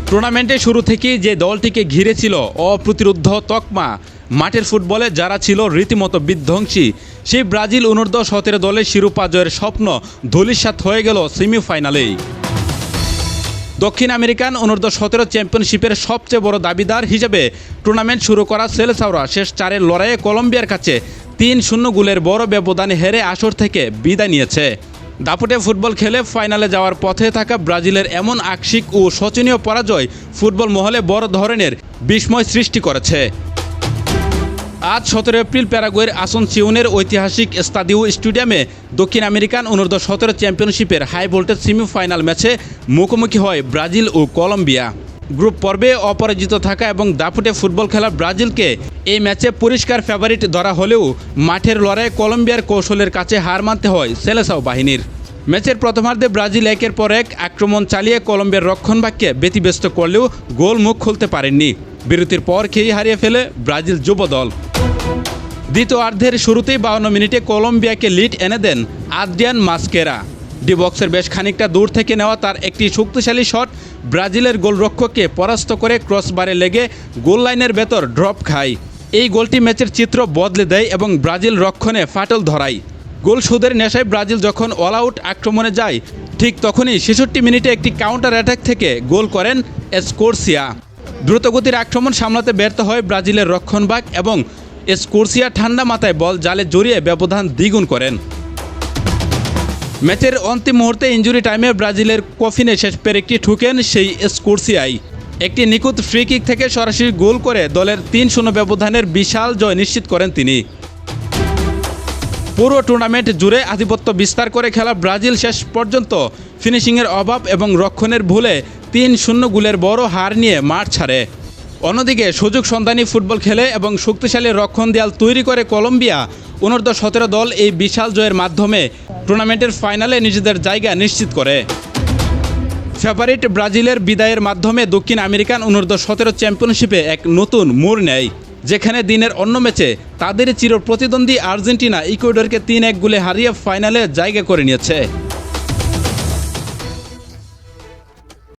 টুর্নামেন্টের শুরু থেকেই যে দলটিকে ঘিরে ছিল অপ্রতিরোধ্য তকমা, মাঠের ফুটবলে যারা ছিল রীতিমতো বিধ্বংসী, সেই ব্রাজিল অনূর্ধ্ব-17 দলের শিরোপা জয়ের স্বপ্ন ধূলিসাৎ হয়ে গেল সেমিফাইনালেই। দক্ষিণ আমেরিকান অনূর্ধ্ব-17 চ্যাম্পিয়নশিপের সবচেয়ে বড় দাবিদার হিসেবে টুর্নামেন্ট শুরু করা সেলেসাওরা শেষ চারের লড়াইয়ে কলম্বিয়ার কাছে 3-0 গোলের বড় ব্যবধানে হেরে আসর থেকে বিদায় নিয়েছে। দাপুটে ফুটবল খেলে ফাইনালে যাওয়ার পথে থাকা ব্রাজিলের এমন আকস্মিক ও শোচনীয় পরাজয় ফুটবল মহলে বড় ধরনের বিস্ময় সৃষ্টি করেছে। আজ 17 এপ্রিল প্যারাগুয়ের আসনসিওনের ঐতিহাসিক স্তাদিও স্টেডিয়ামে দক্ষিণ আমেরিকান অনূর্ধ্ব-17 চ্যাম্পিয়নশিপের হাই ভোল্টেজ সেমিফাইনাল ম্যাচে মুখোমুখি হয় ব্রাজিল ও কলম্বিয়া। গ্রুপ পর্বে অপরাজিত থাকা এবং দাপুটে ফুটবল খেলা ব্রাজিলকে এই ম্যাচে পরিষ্কার ফেভারিট ধরা হলেও মাঠের লড়াইয়ে কলম্বিয়ার কৌশলের কাছে হার মানতে হয় সেলেসাও বাহিনীর। ম্যাচের প্রথমার্ধে ব্রাজিল একের পর এক আক্রমণ চালিয়ে কলম্বিয়ার রক্ষণভাগকে ব্যতিব্যস্ত করলেও গোল মুখ খুলতে পারেননি। বিরতির পর খেই হারিয়ে ফেলে ব্রাজিল যুব দল। দ্বিতীয়ার্ধের শুরুতেই 52 মিনিটে কলম্বিয়াকে লিড এনে দেন আদ্রিয়ান মাস্কেরা। ডি বক্সের বেশ খানিকটা দূর থেকে নেওয়া তার একটি শক্তিশালী শট ব্রাজিলের গোলরক্ষককে পরাস্ত করে ক্রসবারে লেগে গোল লাইনের ভেতর ড্রপ খায়। এই গোলটি ম্যাচের চিত্র বদলে দেয় এবং ব্রাজিল রক্ষণে ফাটল ধরায়। গোল শোধের নেশায় ব্রাজিল যখন অল আউট আক্রমণে যায়, ঠিক তখনই 66 মিনিটে একটি কাউন্টার অ্যাটাক থেকে গোল করেন এসকোরসিয়া। দ্রুতগতির আক্রমণ সামলাতে ব্যর্থ হয় ব্রাজিলের রক্ষণভাগ এবং এসকোরসিয়া ঠান্ডা মাথায় বল জালে জড়িয়ে ব্যবধান দ্বিগুণ করেন। ম্যাচের অন্তিম মুহূর্তে ইনজুরি টাইমে ব্রাজিলের কফিনে শেষ পেরেকটি ঠুকেন সেই এসকোরসিয়াই। একটি নিখুঁত ফ্রি কিক থেকে সরাসরি গোল করে দলের 3-0 ব্যবধানের বিশাল জয় নিশ্চিত করেন তিনি। পুরো টুর্নামেন্ট জুড়ে আধিপত্য বিস্তার করে খেলা ব্রাজিল শেষ পর্যন্ত ফিনিশিংয়ের অভাব এবং রক্ষণের ভুলে 3-0 গোলের বড় হার নিয়ে মাঠ ছাড়ে। অন্যদিকে সুযোগ সন্ধানী ফুটবল খেলে এবং শক্তিশালী রক্ষণ দেয়াল তৈরি করে কলম্বিয়া অনূর্ধ্ব-17 দল এই বিশাল জয়ের মাধ্যমে টুর্নামেন্টের ফাইনালে নিজেদের জায়গা নিশ্চিত করে। ফেভারিট ব্রাজিলের বিদায়ের মাধ্যমে দক্ষিণ আমেরিকান অনূর্ধ্ব-17 চ্যাম্পিয়নশিপে এক নতুন মোড় নেয়, যেখানে দিনের অন্য ম্যাচে তাদের চির প্রতিদ্বন্দ্বী আর্জেন্টিনা ইকুয়েডরকে 3-1 গোলে হারিয়ে ফাইনালে জায়গা করে নিয়েছে।